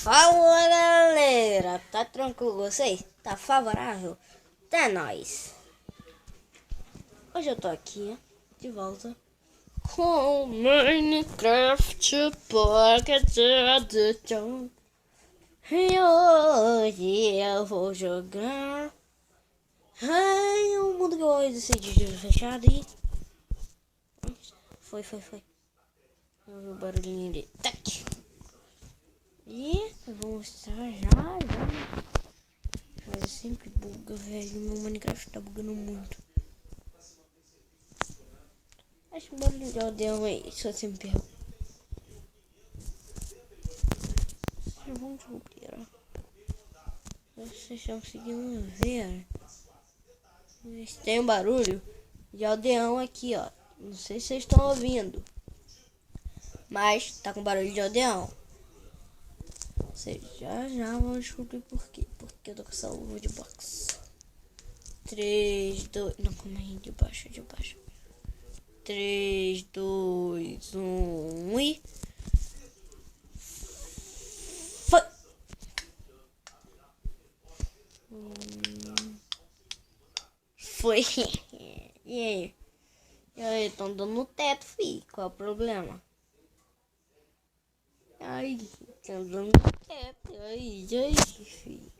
Fala galera, tá tranquilo vocês? Tá favorável? Até nós. Hoje eu tô aqui de volta com Minecraft Pocket Edition. E hoje eu vou jogar em um mundo que eu decidi de fechado e foi. Eu ouvi o barulhinho de tac. E eu vou mostrar já. Mas eu sempre buga, velho. Meu Minecraft tá bugando muito. Acho que o barulho de aldeão é isso, eu sempre erro. Vamos descobrir, ó. Vocês estão conseguindo ver. Tem um barulho de aldeão aqui, ó. Não sei se vocês estão ouvindo. Mas tá com barulho de aldeão. Vocês já vão descobrir por quê. Porque eu tô com essa luva de boxe. 3, 2... Não, calma aí, de baixo. 3, 2, 1 e... Foi! Foi! E aí? Estão dando no teto, fi. Qual é o problema? Ai, estão dando no teto. Aí, fi.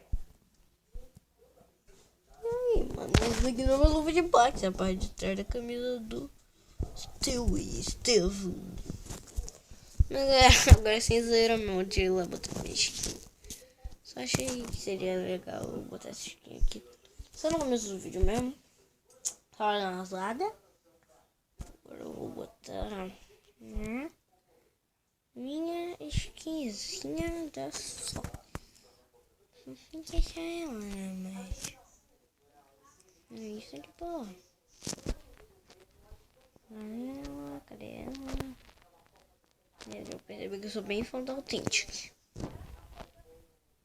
Ai, mano, isso aqui não é uma luva de boxe. É a parte de trás da camisa do Steve. Agora sem zoeira mesmo, de ir lá botar minha skin. Só achei que seria legal botar essa skin aqui. Só no começo do vídeo mesmo. Tá olhando as ladas. Agora eu vou botar minha skinzinha da só. Não sei deixar ela, né? Mas isso é de boa. Cadê ela? Eu percebi que eu sou bem fã da Authentic.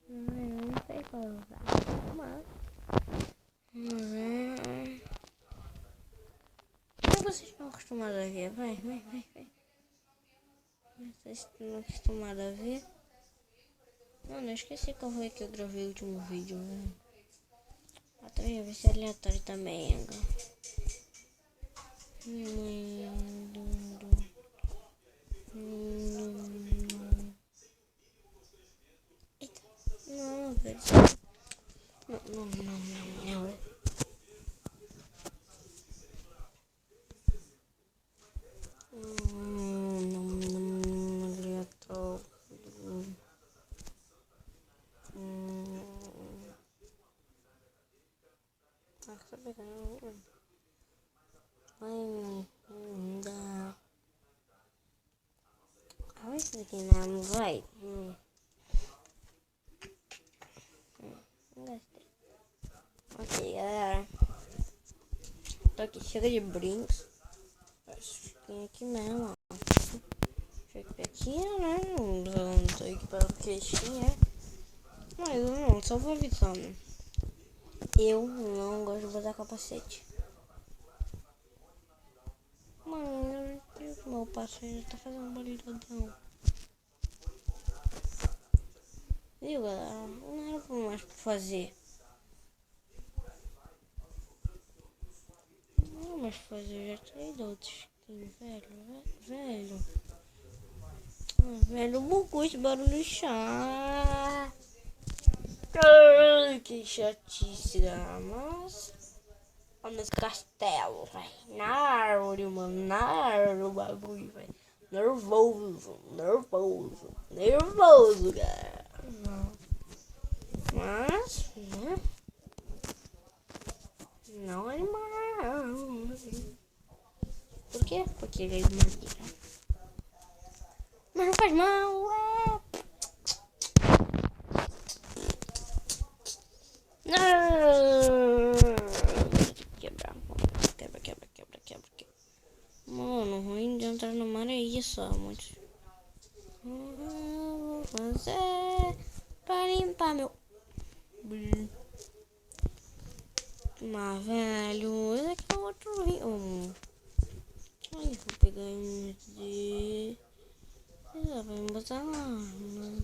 Eu não sei qual usar, mas vocês estão acostumados a ver? Vai. Vocês estão acostumados a ver? Mano, eu esqueci qual foi que eu gravei o último vídeo, né? Até ver se é aleatório também, agora. Eita. Não, velho. Não. Tá pegando. Ainda. Olha isso aqui, não vai. Gostei. Ok, galera. Tô aqui, chega de brinks. Tem aqui mesmo, ó. Fica aqui, né? Não tô equipado porque tinha. Mas não, só vou avisando. Eu não gosto de botar capacete. Mano, meu passarinho tá fazendo barulhadão. Viu, galera? Não era mais pra fazer. Não mais pra fazer, eu já tirei da outra skin, velho, bugou esse barulho chato. Ai, que chatice, mas... Olha nesse castelo, velho. Na árvore, mano. Na árvore o bagulho, velho. Nervoso, cara. Mas, né? Não é mal. Por quê? Porque ele é madeira. Mas não faz mal, Não! Quebra. Mano, ruim de entrar no mar é isso, amor. Vou fazer pra limpar meu... Mas, velho, esse aqui é outro rio. Aí, vou pegar um de... Vai me botar lá, mano.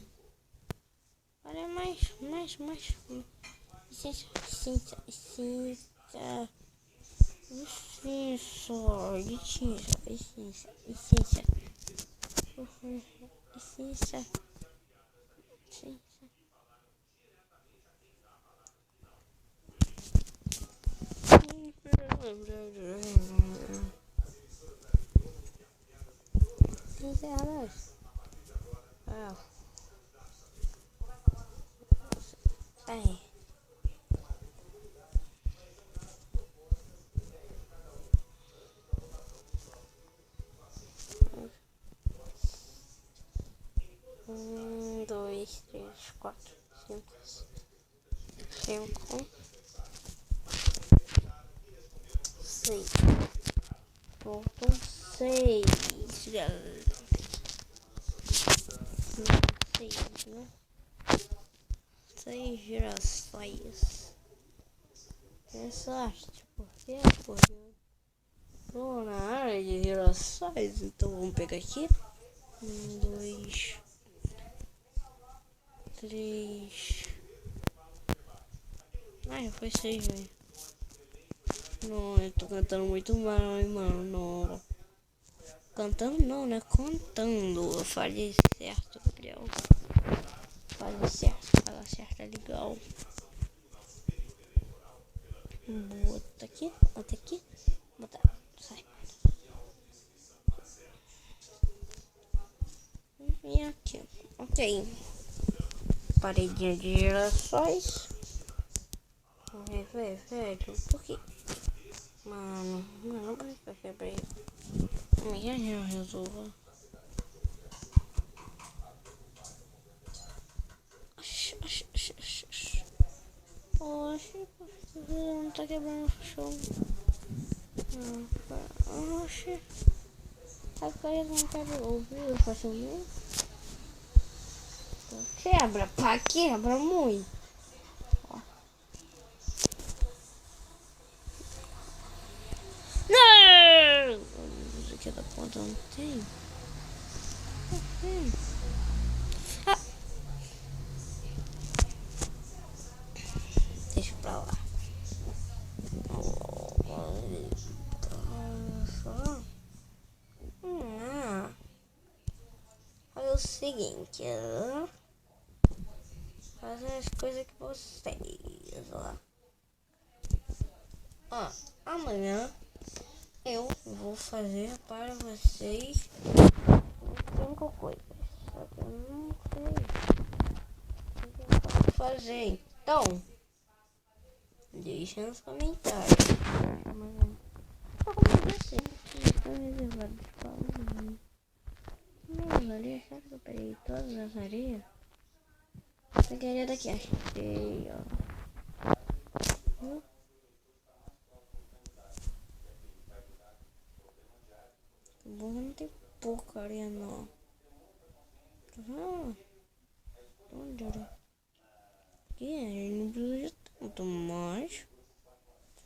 licença, mas... Licença. Licença. Ai. Dois, três, quatro, cinco, seis. Faltam seis. Seis, né? 6 girassóis. É sorte, porque tô na área de girassóis, então vamos pegar aqui. 1, 2, 3. Ai, foi 6, velho. Não, eu tô cantando muito mal, hein, mano. Não. Cantando não, né? Contando. Eu falei certo, Gabriel. Fala certo, é legal. Bota aqui, bota, sai. E aqui, ok. Paredinha de girassóis. Velho, por que? Mano, por que eu quebrei? Amanhã eu resolvo. Oxi, não tá quebrando o chão. Oxi, a coisa não quebrou, viu? Facilmente. Quebra, pá, quebra muito. Ó. Não! Isso aqui da ponta não tem. Ah. Deixa pra lá. Olha o seguinte, fazer as coisas que vocês, ó. Amanhã eu vou fazer para vocês 5 coisas. Só que eu não sei o que eu posso fazer. Então, deixa nos comentários. Como você está reservado de pausa? Não, ali, será que eu peguei todas as areias? Peguei a daqui, achei, ó. Bom, não tem porcaria não. Onde era? Aqui, não precisa de tanto mais.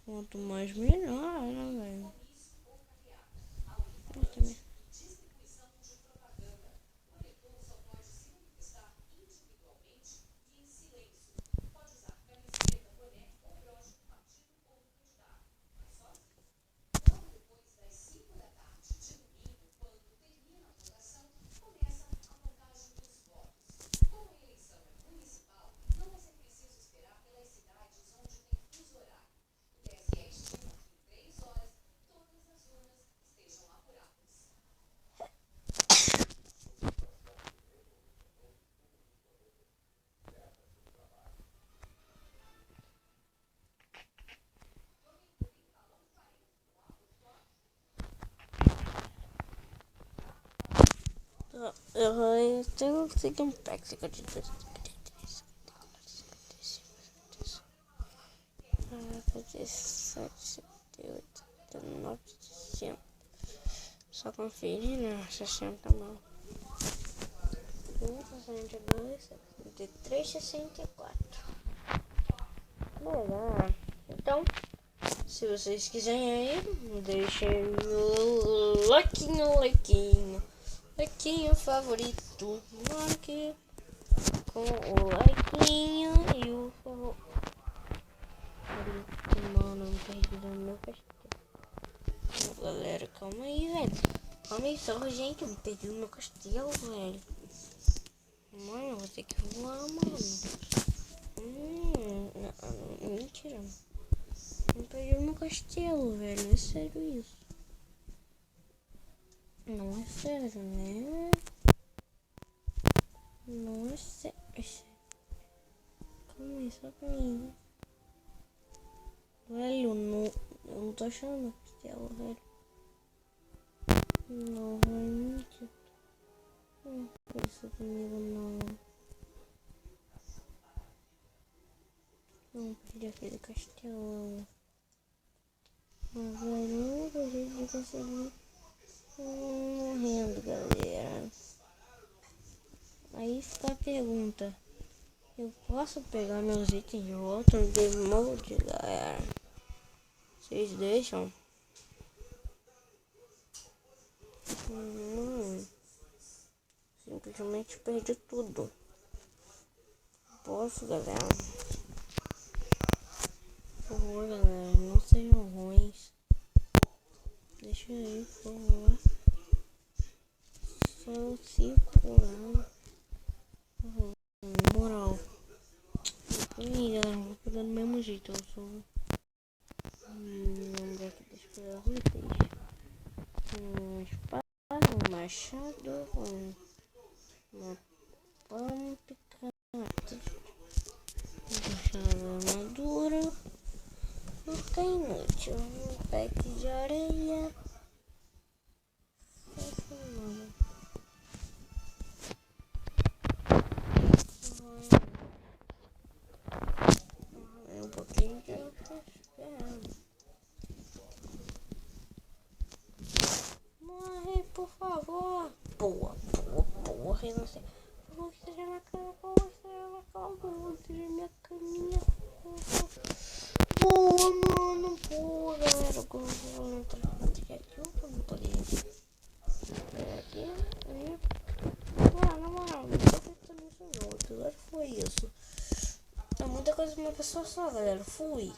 Quanto mais melhor, né, velho? Eu tenho que seguir um pack, 53, 58, 59, 60. Só conferir, né? 60 não. 62, 63, 64. Legal. Então, se vocês quiserem aí, deixem o likinho favorito. Marque com o likinho e o Olha só, gente, eu perdi o meu castelo, velho. Mano, eu vou ter que voar, mano. Não, mentira. Eu perdi o meu castelo, velho. É sério isso. Não é sério, né? Não é sério. Calma aí, só pra mim. Velho, eu não tô achando meu castelo, velho. Não, realmente. Não pensa comigo, não. Não perdi aquele castelo. Mas, velho, o único jeito de conseguir. Morrendo, galera. Aí fica a pergunta. Eu posso pegar meus itens de volta no Game Mode, galera? Vocês deixam? Simplesmente perdi tudo. Posso, galera? Por favor, galera, não sejam ruins. Deixa aí, por favor. Só 5 lá. Na moral. Aí, galera, vou pegar do mesmo jeito. Eu sou. Lembrar aqui das coisas úteis. Espada, machado, uma pump, armadura. Fica inútil. Um pack de areia. Um pouquinho de esperando. Morre, por favor. Boa, eu não sei. Vou esteja na cama, vou esteja minha caminha. Boa, mano, boa, galera. Agora eu vou entrar aqui, eu não tô aqui. Na moral, não tô tentando isso não. Agora foi isso. É muita coisa pra uma pessoa só, galera. Fui.